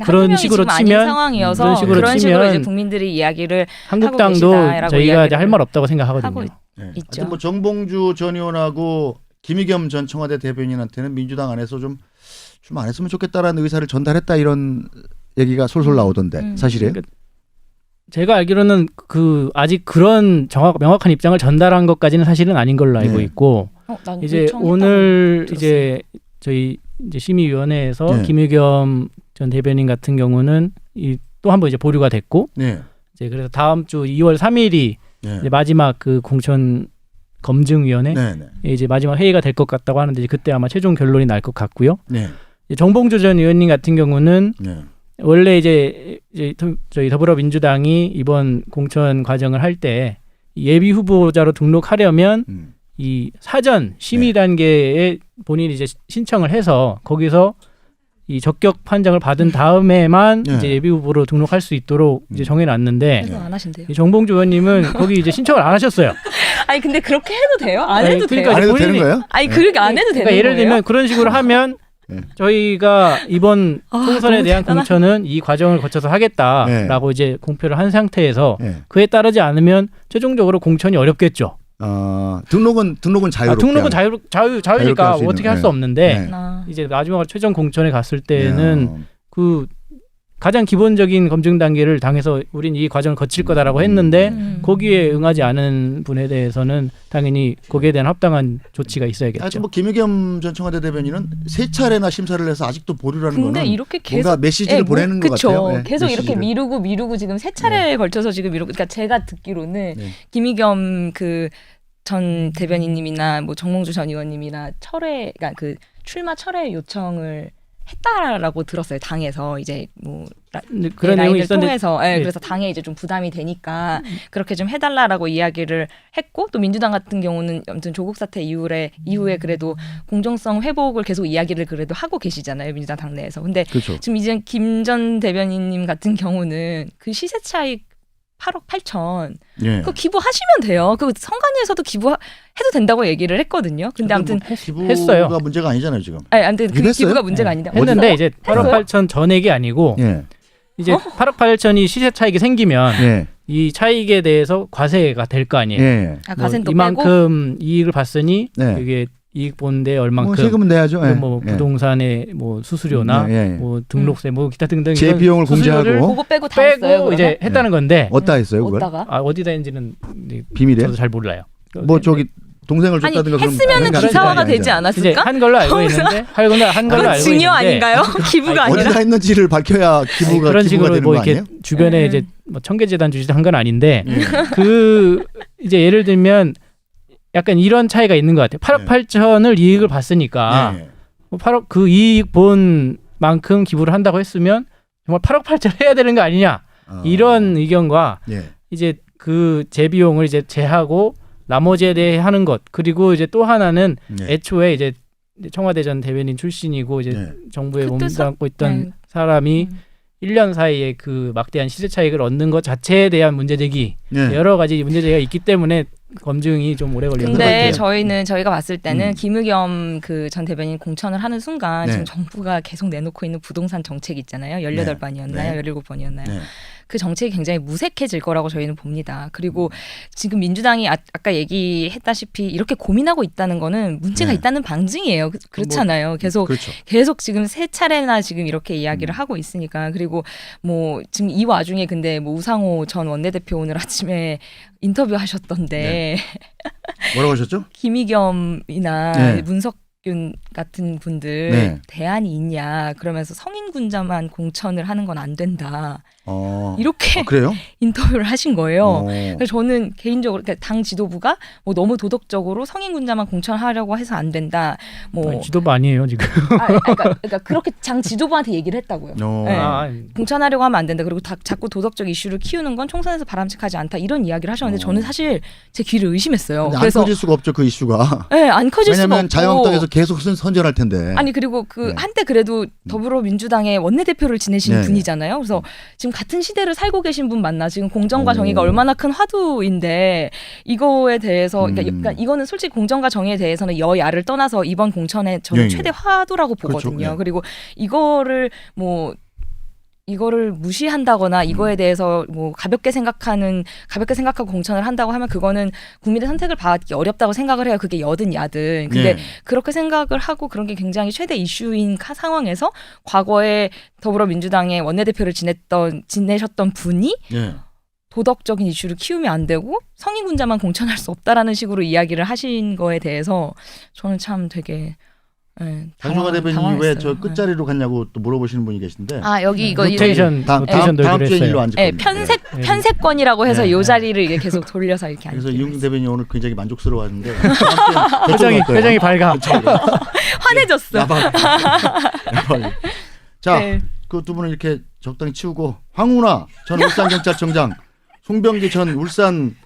그런 식으로 지금 아닌 치면 상황이어서 그런 식으로 그런 식으로 치면 이제 국민들이 이야기를 한국당도 계시다라고 저희가 이제 이야기를 할 말 없다고 하고 생각하거든요. 네. 있죠. 하여튼 뭐 정봉주 전 의원하고 김의겸 전 청와대 대변인한테는 민주당 안에서 좀 안 했으면 좋겠다라는 의사를 전달했다 이런 얘기가 솔솔 나오던데 사실이에요? 그러니까 제가 알기로는 그 아직 그런 명확한 입장을 전달한 것까지는 사실은 아닌 걸로 알고 네. 있고 난 이제 요청했다고 오늘 들었어요. 이제 저희 이제 심의위원회에서 네. 김의겸 전 대변인 같은 경우는 또 한 번 이제 보류가 됐고 네. 이제 그래서 다음 주 2월 3일이 네. 이제 마지막 그 공천 검증위원회 네. 네. 이제 마지막 회의가 될 것 같다고 하는데 이제 그때 아마 최종 결론이 날 것 같고요. 네. 이제 정봉주 전 의원님 같은 경우는 네. 원래 이제 저희 더불어민주당이 이번 공천 과정을 할 때 예비 후보자로 등록하려면 이 사전 심의 단계에 본인이 이제 신청을 해서 거기서 이 적격 판정을 받은 다음에만 네. 이제 예비 후보로 등록할 수 있도록 이제 정해놨는데 그래서 안 하신대요. 이 정봉주 의원님은 거기 이제 신청을 안 하셨어요. 아니 근데 그렇게 해도 돼요? 안 아니, 해도 그러니까 돼요? 안 해도 본인이- 되는 거예요? 아니 그렇게 안 해도 되는 그러니까 예를 거예요? 들면 그런 식으로 하면 네. 저희가 이번 총선에 너무 대한 대단하다. 공천은 이 과정을 거쳐서 하겠다라고 이제 공표를 한 상태에서 네. 그에 따르지 않으면 최종적으로 공천이 어렵겠죠. 등록은 자유롭게. 등록은 자유니까 할수 있는, 어떻게 할 수 네. 없는데 네. 이제 마지막으로 최종 공천에 갔을 때는 네. 그 가장 기본적인 검증 단계를 당해서 우린 이 과정을 거칠 거다라고 했는데 거기에 응하지 않은 분에 대해서는 당연히 거기에 대한 합당한 조치가 있어야겠죠. 하여튼 뭐 김의겸 전 청와대 대변인은 세 차례나 심사를 해서 아직도 보류라는 근데 거는 이렇게 계속 뭔가 메시지를 보내는 것 그쵸. 같아요. 네, 계속 이렇게 메시지를. 미루고 지금 세 차례에 걸쳐서 지금 미루고 그러니까 제가 듣기로는 네. 김의겸 그 전 대변인님이나 뭐 정몽주 전 의원님이나 그러니까 그 출마 철회 요청을 했다라고 들었어요. 당에서 이제 뭐 근데 그런 내용이 라인을 있었는데 통해서 네. 그래서 당에 이제 좀 부담이 되니까 그렇게 좀 해달라라고 이야기를 했고 또 민주당 같은 경우는 아무튼 조국 사태 이후에 그래도 공정성 회복을 계속 이야기를 그래도 하고 계시잖아요. 민주당 당내에서. 근데 그렇죠. 지금 이제 김 전 대변인님 같은 경우는 그 시세 차익 8억 8천 예. 그거 기부하시면 돼요. 그 성관위에서도 기부해도 된다고 얘기를 했거든요. 근데 아무튼 기부가 했어요. 문제가 아니잖아요 지금. 아무튼 그 했어요? 기부가 문제가 아닌데 했는데 이제 8억 했어요? 8천 전액이 아니고 예. 이제 8억 8천이 시세 차익이 생기면 예. 이 차익에 대해서 과세가 될 거 아니에요. 예. 아, 과세는 또 이만큼 이익을 봤으니 네. 이게 이익 보는데 뭐 얼만큼 세금은 내야죠. 예. 뭐 예. 부동산의 뭐 수수료나 예, 예. 뭐 등록세 뭐 기타 등등 제 이런 비용을 수수료를 공제하고 그거 빼고 다 했어요. 빼고 이제 했다는 건데 어디다 했어요 그걸? 어디다가? 어디다 했는지는 비밀이에요? 저도 잘 몰라요. 뭐 저기 동생을 아니 줬다든가 그런 했으면은 그런 기사화가 아니잖아요. 되지 이제 않았을까? 한 걸로 알고 있는데 한 걸로 그건 알고 증여 있는데 아닌가요? 기부가 아니라. 어디다 했는지를 밝혀야 기부가 그런 기부가 식으로 되는 뭐 거 이렇게 아니에요? 주변에 이제 뭐 청계재단 주식 한 건 아닌데 그 이제 예를 들면 약간 이런 차이가 있는 것 같아요. 8억 8천을 이익을 봤으니까 예. 뭐 8억 그 이익 본 만큼 기부를 한다고 했으면 정말 8억 8천 해야 되는 거 아니냐 이런 의견과 예. 이제 그 재비용을 이제 제하고 나머지에 대해 하는 것 그리고 이제 또 하나는 예. 애초에 이제 청와대 전 대변인 출신이고 이제 예. 정부에 그때 몸담고 있던 네. 사람이 1년 사이에 그 막대한 시세 차익을 얻는 것 자체에 대한 문제제기 네. 여러 가지 문제제기가 있기 때문에 검증이 좀 오래 걸리는 것 근데 같아요. 저희가 봤을 때는 김의겸 그 전 대변인 공천을 하는 순간 네. 지금 정부가 계속 내놓고 있는 부동산 정책 있잖아요. 18번이었나요? 네. 17번이었나요? 네. 그 정책이 굉장히 무색해질 거라고 저희는 봅니다. 그리고 지금 민주당이 아까 얘기했다시피 이렇게 고민하고 있다는 거는 문제가 네. 있다는 방증이에요. 그렇잖아요. 그렇죠. 계속 지금 세 차례나 지금 이렇게 이야기를 하고 있으니까. 그리고 뭐 지금 이 와중에 근데 뭐 우상호 전 원내대표 오늘 아침에 인터뷰 하셨던데 뭐라고 하셨죠? 김의겸이나 네. 문석균 같은 분들 네. 대안이 있냐 그러면서 성인군자만 공천을 하는 건 안 된다. 이렇게 그래요? 인터뷰를 하신 거예요. 어. 그래서 저는 개인적으로 그러니까 당 지도부가 뭐 너무 도덕적으로 성인군자만 공천하려고 해서 안 된다. 뭐 아니, 지도부 아니에요 지금. 그러니까 그렇게 당 지도부한테 얘기를 했다고요. 네. 아, 공천하려고 하면 안 된다. 그리고 자꾸 도덕적 이슈를 키우는 건 총선에서 바람직하지 않다. 이런 이야기를 하셨는데 저는 사실 제 귀를 의심했어요. 근데 안 그래서 커질 수가 없죠 그 이슈가. 네, 안 커질 수가 왜냐하면 없고. 자유한국당에서 계속 선전할 텐데. 아니 그리고 그 네. 한때 그래도 더불어민주당의 원내대표를 지내신 네. 분이잖아요. 그래서 지금 같은 시대를 살고 계신 분 맞나? 지금 공정과 오. 정의가 얼마나 큰 화두인데 이거에 대해서 그러니까 이거는 솔직히 공정과 정의에 대해서는 여야를 떠나서 이번 공천의 저는 예, 최대 화두라고 보거든요. 그렇죠. 예. 그리고 이거를 무시한다거나 이거에 대해서 뭐 가볍게 생각하고 공천을 한다고 하면 그거는 국민의 선택을 받기 어렵다고 생각을 해요. 그게 여든 야든. 근데 네. 그렇게 생각을 하고 그런 게 굉장히 최대 이슈인 상황에서 과거에 더불어민주당의 원내대표를 지내셨던 분이 예. 도덕적인 이슈를 키우면 안 되고 성인군자만 공천할 수 없다라는 식으로 이야기를 하신 거에 대해서 저는 참 되게 장성화 대변인이 왜 저 당황했어요. 끝자리로 갔냐고 또 물어보시는 분이 계신데. 아 여기 이거 로테이션 다음 놀기로 주에 일로 했어요. 앉을 네, 겁니다. 편세권이라고 해서 네, 이 네. 자리를 이게 계속 돌려서 이렇게 그래서 앉기로 이용 대변인이 오늘 굉장히 만족스러워하는데 표정이 밝아. 환해졌어. 야박. 자, 네. 그 두 분을 이렇게 적당히 치우고 황운하 전 울산경찰청장, 송병기 전 울산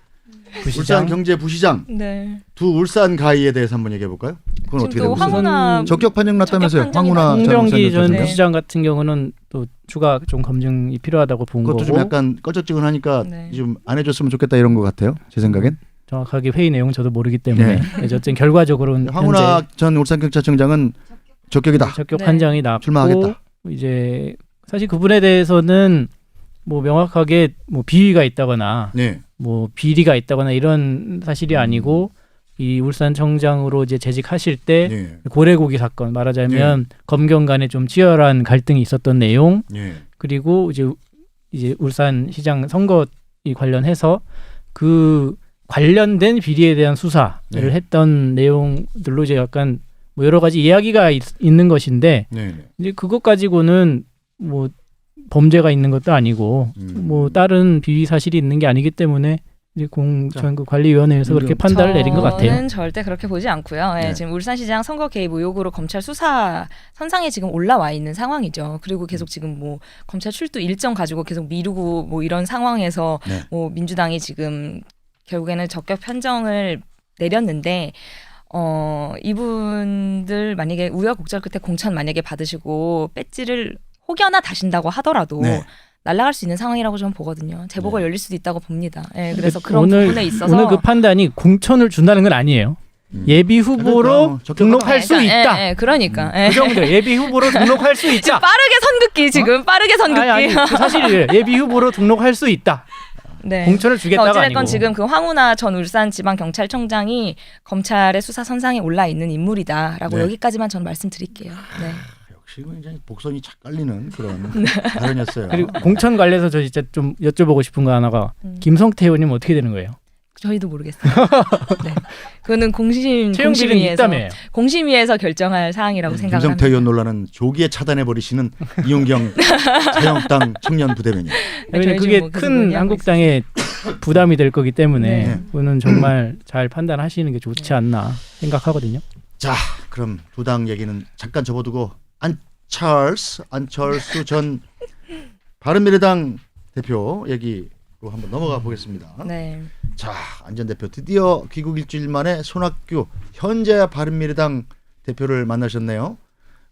경제부시장 네. 두 울산 가이에 대해서 한번 얘기해 볼까요? 그건 어떻게 지금 또 되고 있어요? 황운하 적격 판정 났다면서요? 적격 판정이 황운하 전 홍병기 전 울산경찰청장. 부시장 같은 경우는 또 추가 좀 검증이 필요하다고 본 거고 그것도 좀 약간 꺼적지근하니까 네. 좀 안 해줬으면 좋겠다 이런 것 같아요. 제 생각엔. 정확하게 회의 내용 저도 모르기 때문에 네. 어쨌든 결과적으로는 황운하 현재 전 울산경찰청장은 적격이다. 적격 네. 판정이 났고 출마하겠다. 이제 사실 그분에 대해서는 뭐 명확하게 뭐 비위가 있다거나 네. 뭐 비리가 있다거나 이런 사실이 아니고 이 울산청장으로 이제 재직하실 때 네. 고래고기 사건 말하자면 검경 간에 좀 치열한 갈등이 있었던 내용 네. 그리고 이제 울산시장 선거 관련해서 그 관련된 비리에 대한 수사를 네. 했던 내용들로 이제 약간 뭐 여러 가지 이야기가 있는 것인데 네. 이제 그것 가지고는 뭐 범죄가 있는 것도 아니고 뭐 다른 비위 사실이 있는 게 아니기 때문에 이제 공천관리위원회에서 그렇게 판단을 내린 것 같아요. 저는 절대 그렇게 보지 않고요. 예, 네. 지금 울산시장 선거 개입 의혹으로 검찰 수사 선상에 지금 올라와 있는 상황이죠. 그리고 계속 지금 뭐 검찰 출두 일정 가지고 계속 미루고 뭐 이런 상황에서 네. 뭐 민주당이 지금 결국에는 적격 판정을 내렸는데 이분들 만약에 우여곡절 끝에 공천 만약에 받으시고 배지를 혹여나 다신다고 하더라도 네. 날아갈 수 있는 상황이라고 저는 보거든요. 재보가 네. 열릴 수도 있다고 봅니다. 예, 그래서 근데 그런 부분에 있어서 오늘 그 판단이 공천을 준다는 건 아니에요. 예비 후보로 그러니까 등록할 수 있다. 예, 그러니까. 예. 그 정도 예비 후보로 등록할 수 지금 있다. 빠르게 선긋기 지금 빠르게 선긋기. 아니 그 사실이에요. 예비 후보로 등록할 수 있다. 네. 공천을 주겠다가 어찌됐건 아니고. 지금 그 황운하 전 울산지방경찰청장이 검찰의 수사 선상에 올라 있는 인물이다라고 네. 여기까지만 저는 말씀드릴게요. 네. 역시 굉장히 복선이 착 깔리는 그런 발언이었어요. 그리고 공천 관련해서 저 진짜 좀 여쭤보고 싶은 거 하나가 김성태 의원님 어떻게 되는 거예요? 저희도 모르겠어요. 네. 그거는 채용질은 있다며요. 공심위에서 결정할 사항이라고 생각을 김성태 합니다. 의원 논란은 조기에 차단해 버리시는 이용경 자유한국당 청년 부대변인. 왜냐면 저희 그게 지금 뭐 계속 큰 논의하고 한국당의 부담이 될 거기 때문에 네. 그거는 정말 잘 판단하시는 게 좋지 않나 생각하거든요. 자, 그럼 두 당 얘기는 잠깐 접어두고 안철수 전 바른미래당 대표 얘기로 한번 넘어가 보겠습니다. 네. 자, 안 전 대표 드디어 귀국 일주일 만에 손학규 현재 바른미래당 대표를 만나셨네요.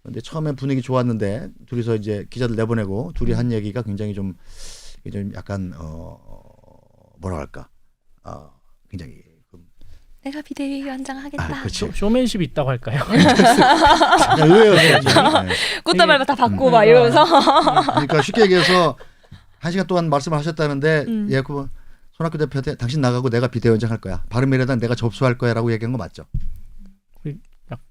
근데 처음엔 분위기 좋았는데 둘이서 이제 기자들 내보내고 둘이 한 얘기가 굉장히 좀 약간 뭐라 할까 굉장히 내가 비대위원장 하겠다. 그렇죠. 쇼맨십이 있다고 할까요? 그냥 의외였어요. 네. 꽃다발도 다 받고 막 이러면서. 그러니까 쉽게 얘기해서 1시간 동안 말씀을 하셨다는데 예, 그 손학규 대표한테 당신 나가고 내가 비대위원장 할 거야. 바른미래당 내가 접수할 거야라고 얘기한 거 맞죠?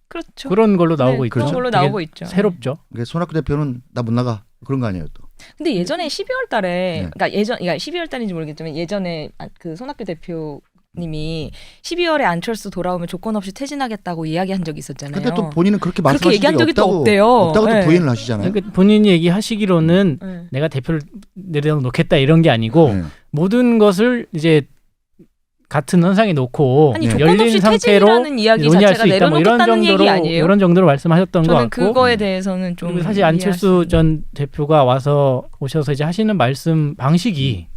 그렇죠. 그런 걸로 나오고 네, 있죠. 그런 걸로 되게 나오고 있죠. 새롭죠. 그러니까 손학규 대표는 나 못 나가 그런 거 아니에요 또. 근데 예전에 12월 달에 네. 그러니까 12월 달인지 모르겠지만 예전에 그 손학규 대표님이 12월에 안철수 돌아오면 조건 없이 퇴진하겠다고 이야기한 적이 있었잖아요. 근데 또 본인은 그렇게 그렇게 말씀하신 얘기한 적이 적이 또 없다고 없대요. 없다고 또 네. 부인을 하시잖아요. 그러니까 본인이 얘기하시기로는 네. 내가 대표를 내려놓겠다 이런 게 아니고 네. 모든 것을 이제 같은 선상에 놓고 아니 네. 조건 없이 열린 상태로 퇴진이라는 이야기 논의할 자체가 수 있다. 뭐 이런 내려놓겠다는 정도로 얘기 아니에요? 이런 정도로 말씀하셨던 것 저는 같고 그거에 대해서는 좀 그리고 사실 안철수 전 대표가 오셔서 이제 하시는 말씀 방식이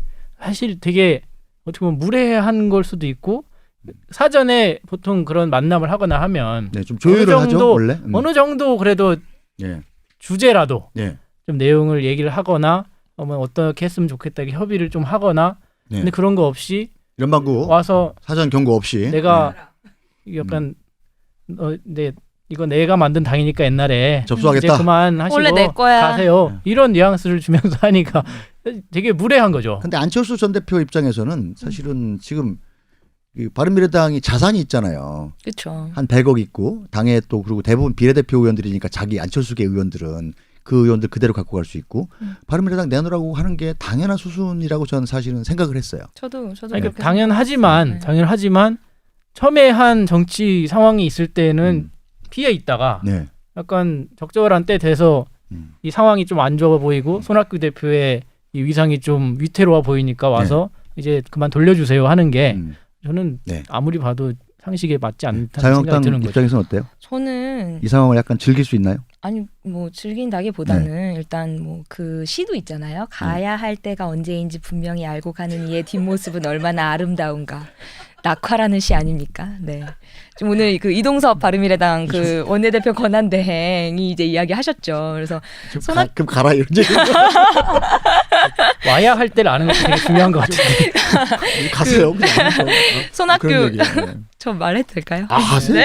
사실 되게 어떻게 보면 무례한 걸 수도 있고 사전에 보통 그런 만남을 하거나 하면 네, 좀 조율을 어느 하죠 정도, 원래. 어느 정도 그래도 예. 주제라도 예. 좀 내용을 얘기를 하거나 어떻게 했으면 좋겠다 이렇게 협의를 좀 하거나 네. 근데 그런 거 없이 연방구 와서 사전 경고 없이 내가 약간 네 이거 내가 만든 당이니까 옛날에 이제 접수하겠다. 그만하시고 원래 내 거야. 가세요. 이런 뉘앙스를 주면서 하니까 되게 무례한 거죠. 근데 안철수 전 대표 입장에서는 사실은 지금 이 바른미래당이 자산이 있잖아요. 그렇죠. 한 100억 있고 당에 또 그리고 대부분 비례대표 의원들이니까 자기 안철수계 의원들은 그 의원들 그대로 갖고 갈 수 있고 바른미래당 내놓으라고 하는 게 당연한 수순이라고 저는 사실은 생각을 했어요. 저도 아니, 그렇게 그러니까 당연하지만 생각했어요. 당연하지만 첨예한 정치 상황이 있을 때는 피해 있다가 네. 약간 적절한 때 돼서 이 상황이 좀 안 좋아 보이고 손학규 대표의 이 위상이 좀 위태로워 보이니까 와서 이제 그만 돌려주세요 하는 게 저는 네. 아무리 봐도 상식에 맞지 않다는 생각이 자유한국당 드는 거죠. 입장에서는 어때요? 저는 이 상황을 약간 즐길 수 있나요? 아니 뭐 즐긴다기보다는 일단 뭐 그 시도 있잖아요. 가야 할 때가 언제인지 분명히 알고 가는 이의 뒷모습은 얼마나 아름다운가. 낙화라는 시 아닙니까? 네. 지금 오늘 그 이동섭 바른미래당 그 원내대표 권한대행이 이제 이야기하셨죠. 그래서 그럼 가라 이런 얘기. 와야 할 때를 아는 것도 되게 중요한 것 같은데. 가세요. 그냥. 손학규 그런 얘기예요. 네. 저 말해도 될까요? 아, 하세요.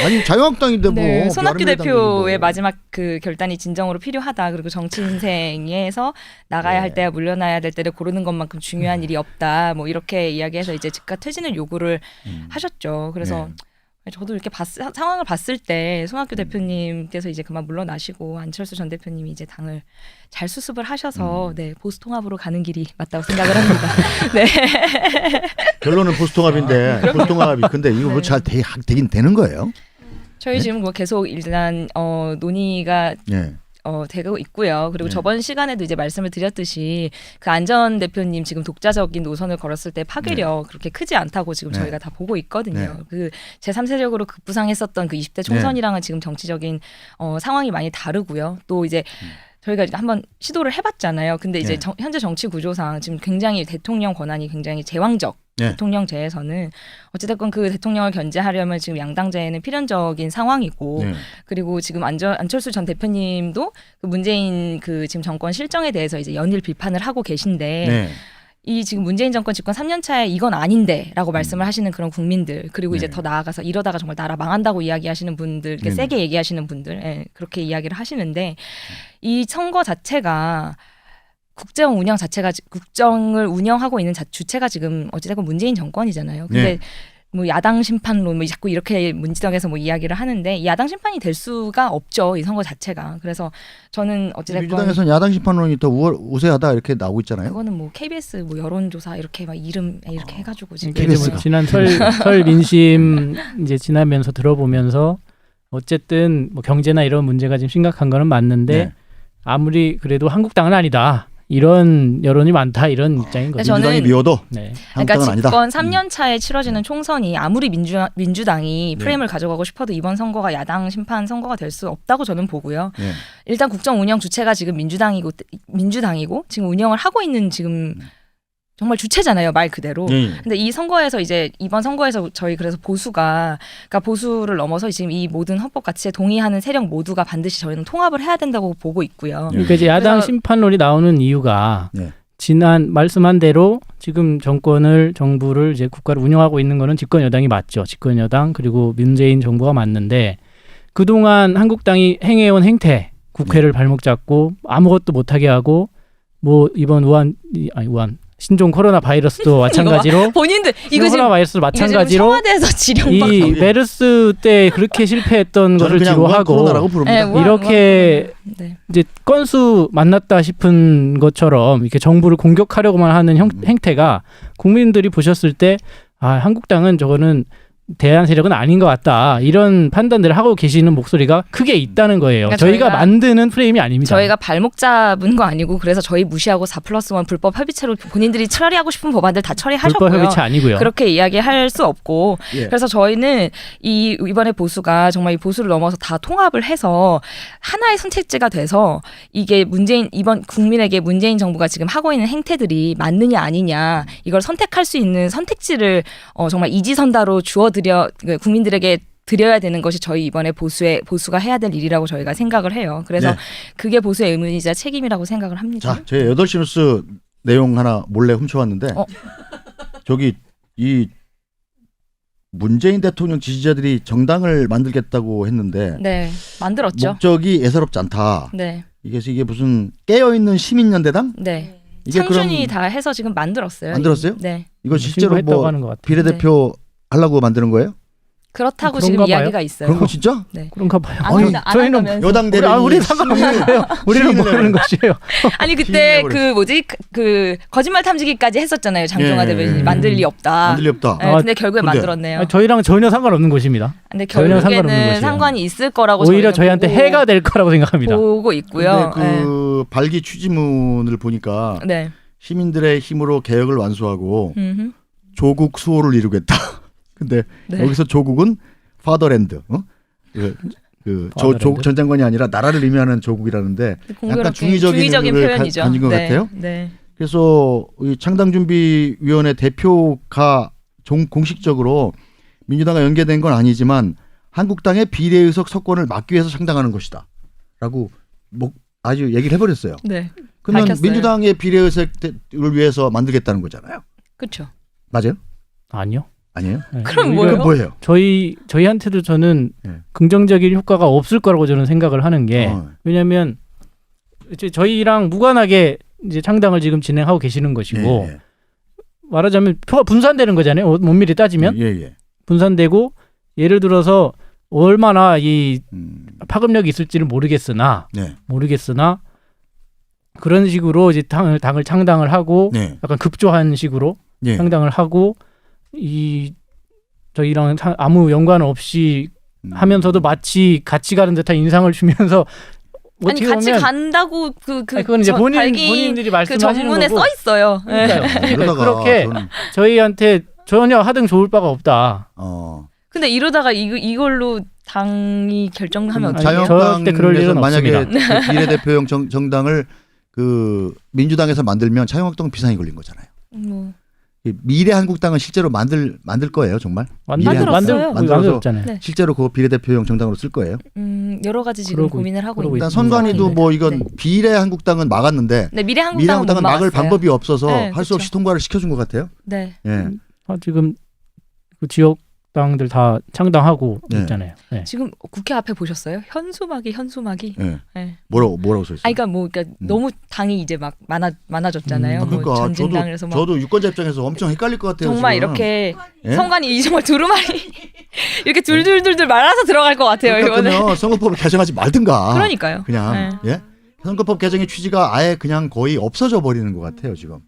아니 자유한국당인데 뭐. 네, 손학규 바른미래당인데 대표의 뭐. 마지막 그 결단이 진정으로 필요하다. 그리고 정치 인생에서 나가야 할 때와 물러나야 될 때를 고르는 것만큼 중요한 일이 없다. 뭐 이렇게 이야기해서 이제 즉각 퇴진을 요구를 하셨죠. 그래서 저도 이렇게 상황을 봤을 때 손학규 대표님께서 이제 그만 물러나시고 안철수 전 대표님이 이제 당을 잘 수습을 하셔서 네, 보수통합으로 가는 길이 맞다고 생각을 합니다. 네. 결론은 보수통합인데 보수통합이 근데 이거 뭐 잘 되긴 되는 거예요? 저희 지금 뭐 계속 일단 논의가 네. 되고 있고요. 그리고 네. 저번 시간에도 이제 말씀을 드렸듯이 그 안전 대표님 지금 독자적인 노선을 걸었을 때 파괴력 그렇게 크지 않다고 지금 네. 저희가 다 보고 있거든요. 네. 그 제3세력으로 급부상했었던 그 20대 총선이랑은 지금 정치적인 상황이 많이 다르고요. 또 이제 저희가 한번 시도를 해봤잖아요. 근데 이제 네. 현재 정치 구조상 지금 굉장히 대통령 권한이 굉장히 제왕적. 네. 대통령제에서는 어찌됐건 그 대통령을 견제하려면 지금 양당제에는 필연적인 상황이고 네. 그리고 지금 안철수 전 대표님도 그 문재인 그 지금 정권 실정에 대해서 이제 연일 비판을 하고 계신데 네. 이 지금 문재인 정권 집권 3년 차에 이건 아닌데라고 말씀을 하시는 그런 국민들 그리고 이제 네. 더 나아가서 이러다가 정말 나라 망한다고 이야기하시는 분들 이렇게 네. 세게 얘기하시는 분들 그렇게 이야기를 하시는데 이 선거 자체가 국정 운영 자체가 국정을 운영하고 있는 주체가 지금 어찌됐건 문재인 정권이잖아요. 근데 네. 뭐 야당 심판론 뭐 자꾸 이렇게 문지덕에서 뭐 이야기를 하는데 이 야당 심판이 될 수가 없죠. 이 선거 자체가. 그래서 저는 어찌됐건 민주당에서는 야당 심판론이 더 우세하다 이렇게 나오고 있잖아요. 그거는 뭐 KBS 뭐 여론조사 이렇게 막 이름 이렇게 해가지고 지금 이제 뭐 KBS 가. 지난 설 민심 이제 지나면서 들어보면서 어쨌든 뭐 경제나 이런 문제가 지금 심각한 거는 맞는데 네. 아무리 그래도 한국당은 아니다. 이런 여론이 많다 이런 입장인 거죠. 저는- 민주당이 미워도 네. 그러니까 한국당은 아니다. 집권 3년 차에 치러지는 총선이 아무리 민주당이 네. 프레임을 가져가고 싶어도 이번 선거가 야당 심판 선거가 될 수 없다고 저는 보고요. 네. 일단 국정 운영 주체가 지금 민주당이고 지금 운영을 하고 있는 지금 정말 주체잖아요, 말 그대로. 예. 근데 이 선거에서 이제 이번 선거에서 저희 그래서 보수가 그러니까 보수를 넘어서 지금 이 모든 헌법 가치에 동의하는 세력 모두가 반드시 저희는 통합을 해야 된다고 보고 있고요. 그러니까 이제 야당 그래서- 심판론이 나오는 이유가 네. 지난 말씀한 대로 지금 정부를 이제 국가를 운영하고 있는 거는 집권 여당이 맞죠. 집권 여당 그리고 문재인 정부가 맞는데 그동안 한국당이 행해온 행태, 국회를 발목 잡고 아무것도 못하게 하고 뭐 이번 우한 신종 코로나 바이러스도 마찬가지로 본인들 이거 코로나 지금 바이러스도 이거 지금 마찬가지로 청와대에서 지령받고 이 메르스 때 그렇게 실패했던 저는 것을 그냥 우한 코로나라고 뒤로하고 부릅니다. 우한, 이렇게 네. 이제 건수 만났다 싶은 것처럼 이렇게 정부를 공격하려고만 하는 행태가 국민들이 보셨을 때 한국당은 저거는 대안 세력은 아닌 것 같다 이런 판단들을 하고 계시는 목소리가 크게 있다는 거예요. 그러니까 저희가 저희가 만드는 프레임이 아닙니다. 저희가 발목 잡은 거 아니고 그래서 저희 무시하고 4+1 불법 협의체로 본인들이 처리하고 싶은 법안들 다 처리하셨고요. 불법 협의체 아니고요. 그렇게 이야기할 수 없고 예. 그래서 저희는 이번에 보수가 정말 이 보수를 넘어서 다 통합을 해서 하나의 선택지가 돼서 이게 이번 국민에게 문재인 정부가 지금 하고 있는 행태들이 맞느냐 아니냐 이걸 선택할 수 있는 선택지를 정말 이지선다로 주어드려 국민들에게 드려야 되는 것이 저희 이번에 보수가 해야 될 일이라고 저희가 생각을 해요. 그래서 네. 그게 보수의 의무이자 책임이라고 생각을 합니다. 자, 제 8시 뉴스 내용 하나 몰래 훔쳐왔는데 저기 이 문재인 대통령 지지자들이 정당을 만들겠다고 했는데 네, 만들었죠. 목적이 예사롭지 않다. 네, 이게 무슨 깨어있는 시민연대당? 네. 이게 상준이 그럼 다 해서 지금 만들었어요. 만들었어요? 네. 이거 실제로 신고했다고 뭐 하는 것 같아요. 비례대표 하려고 만드는 거예요? 그렇다고 그런가 지금 봐요. 이야기가 있어요. 그런 거 진짜? 네. 그런가 봐요. 안 한다, 안 저희는 한다면서. 여당 대변인 우리 상관없는 거예요. 우리는 시민을 모르는 것이에요. 아니 그때 시민을 그 거짓말 탐지기까지 했었잖아요. 장종화 예. 대변인이 만들 리 없다. 만들 리 없다. 네, 근데 결국에 근데- 만들었네요. 저희랑 전혀 상관없는 것입니다. 근데 전혀 상관없는 결국에는 것이에요. 상관이 있을 거라고 오히려 저희는 저희한테 보고, 해가 될 거라고 생각합니다. 보고 있고요. 근데 그 발기 취지문을 보니까 네. 시민들의 힘으로 개혁을 완수하고 음흠. 조국 수호를 이루겠다. 근데 네. 여기서 조국은 파더랜드. 파더랜드? 조국 전 장관이 아니라 나라를 의미하는 조국이라는데 공교롭게 약간 중의적인 의미를 표현이죠. 가진 것 네. 같아요. 네. 그래서 이 창당준비위원회 대표가 공식적으로 민주당과 연계된 건 아니지만 한국당의 비례의석 석권을 막기 위해서 창당하는 것이다라고 아주 얘기를 해버렸어요. 네. 그러면 밝혔어요. 민주당의 비례의석을 위해서 만들겠다는 거잖아요. 그렇죠. 맞아요? 아니요. 아니에요? 네. 그럼 오히려 뭐예요? 그럼 뭐예요? 저희한테도 저는 네. 긍정적인 효과가 없을 거라고 저는 생각을 하는 게 왜냐하면 이제 저희랑 무관하게 이제 창당을 지금 진행하고 계시는 것이고 예, 말하자면 표가 분산되는 거잖아요. 엄밀히 따지면 예. 분산되고 예를 들어서 얼마나 이 파급력이 있을지를 모르겠으나 네. 그런 식으로 이제 당을 창당을 하고 네. 약간 급조한 식으로 예. 창당을 하고 저희랑 아무 연관 없이 하면서도 마치 같이 가는 듯한 인상을 주면서 아니 어떻게 같이 보면 간다고 아니, 그건 이제 본인들이 그 말씀하시는 정문에 거고 써 있어요. 네. 그러니까요. 이러다가 그렇게 저는, 저희한테 전혀 하등 좋을 바가 없다. 근데 이러다가 이걸로 당이 결정하면 어떡해요? 아니, 절대 그럴 일은 만약에 없습니다. 그 비례대표용 정당을 그 민주당에서 만들면 자유한국당 비상이 걸린 거잖아요. 뭐. 이 미래한국당은 실제로 만들 거예요, 정말. 만들었어요. 만들었잖아요. 네. 실제로 그 비례대표용 정당으로 쓸 거예요. 여러 가지 지금 고민을 하고 그러고 있는. 일단 선관위도 있습니다. 뭐 이건 네. 비례한국당은 막았는데 네, 미래한국당은 미래한국당은 못 막을 막았어요. 방법이 없어서 네, 할 수 없이 통과를 시켜준 것 같아요. 네. 예. 지금 그 지역 당들 다 창당하고 네. 있잖아요. 네. 지금 국회 앞에 보셨어요? 현수막이. 예. 네. 뭐라고 써 있어요? 그러니까 너무 당이 이제 막 많아졌잖아요. 그러니까 뭐 전진당에서 막 저도 유권자 입장에서 엄청 헷갈릴 것 같아요. 정말 지금. 이렇게 예? 선관위 정말 두루마리 이렇게 둘둘둘둘 말아서 들어갈 것 같아요. 그러니까 이번에. 그러면 선거법을 개정하지 말든가. 그러니까요. 그냥 예? 선거법 개정의 취지가 아예 그냥 거의 없어져 버리는 것 같아요 지금.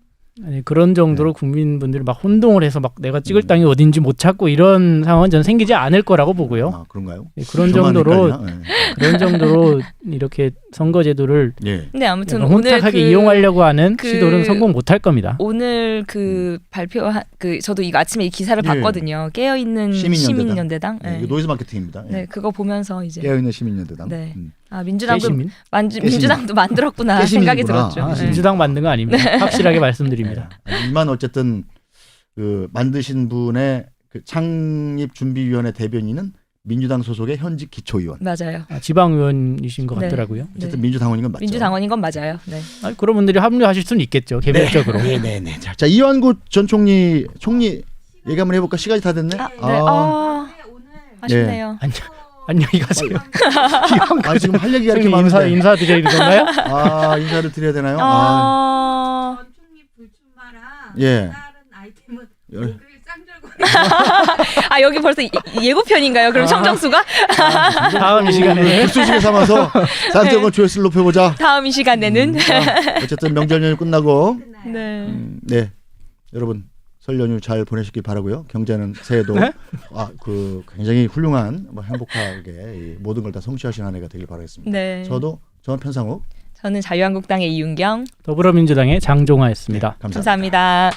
아니, 그런 정도로 국민분들이 막 혼동을 해서 막 내가 찍을 땅이 어딘지 못 찾고 이런 상황은 저는 생기지 않을 거라고 보고요. 아 그런가요? 예, 그런 저만 정도로 헷갈리나? 그런 정도로 이렇게 선거제도를 예. 근데 아무튼 약간 오늘 혼탁하게 이용하려고 하는 그- 시도는 성공 못할 겁니다. 오늘 그 발표한 저도 이거 아침에 이 기사를 예. 봤거든요. 깨어 있는 시민연대당. 시민연대당. 예, 네. 이거 노이즈 마케팅입니다. 예. 네, 그거 보면서 이제 깨어있는 시민연대당. 네. 아 민주당도 깨시민? 민주당도 만들었구나 생각이 깨시민이구나. 들었죠. 아, 네. 민주당 만든 거 아닙니다. 확실하게 말씀드립니다. 하지만 어쨌든 그 만드신 분의 그 창립준비위원회 대변인은 민주당 소속의 현직 기초의원. 맞아요. 아, 지방의원이신 것 네. 같더라고요. 어쨌든 네. 민주당원인 건 맞죠. 민주당원인 건 맞아요. 네. 아, 그런 분들이 합류하실 수는 있겠죠. 개별적으로. 네네네. 자 이완구 전 총리 얘기 한번 해볼까? 시간이 다 됐네. 아, 네. 아쉽네요. 안녕히 가세요. 아 지금 할 얘기가 이렇게 형님 많은데. 인사드려야 되나요? 아 인사를 드려야 되나요? 아, 전총리 불출마랑 예. 다른 아이템은 열- 목요일 쌍절곤 아 여기 벌써 예고편인가요? 그럼 청정수가 다음 이 시간에 불쏘시개 삼아서 쌍정권 조회수를 높여보자. 다음 이 시간에는 어쨌든 명절 연휴 끝나고 네. 네 여러분 설 연휴 잘 보내시길 바라고요. 경제는 새해도 네? 그 굉장히 훌륭한 뭐 행복하게 이 모든 걸 다 성취하시는 한 해가 되길 바라겠습니다. 네. 저는 편상욱 저는 자유한국당의 이윤경 더불어민주당의 장종화였습니다. 감사합니다. 감사합니다.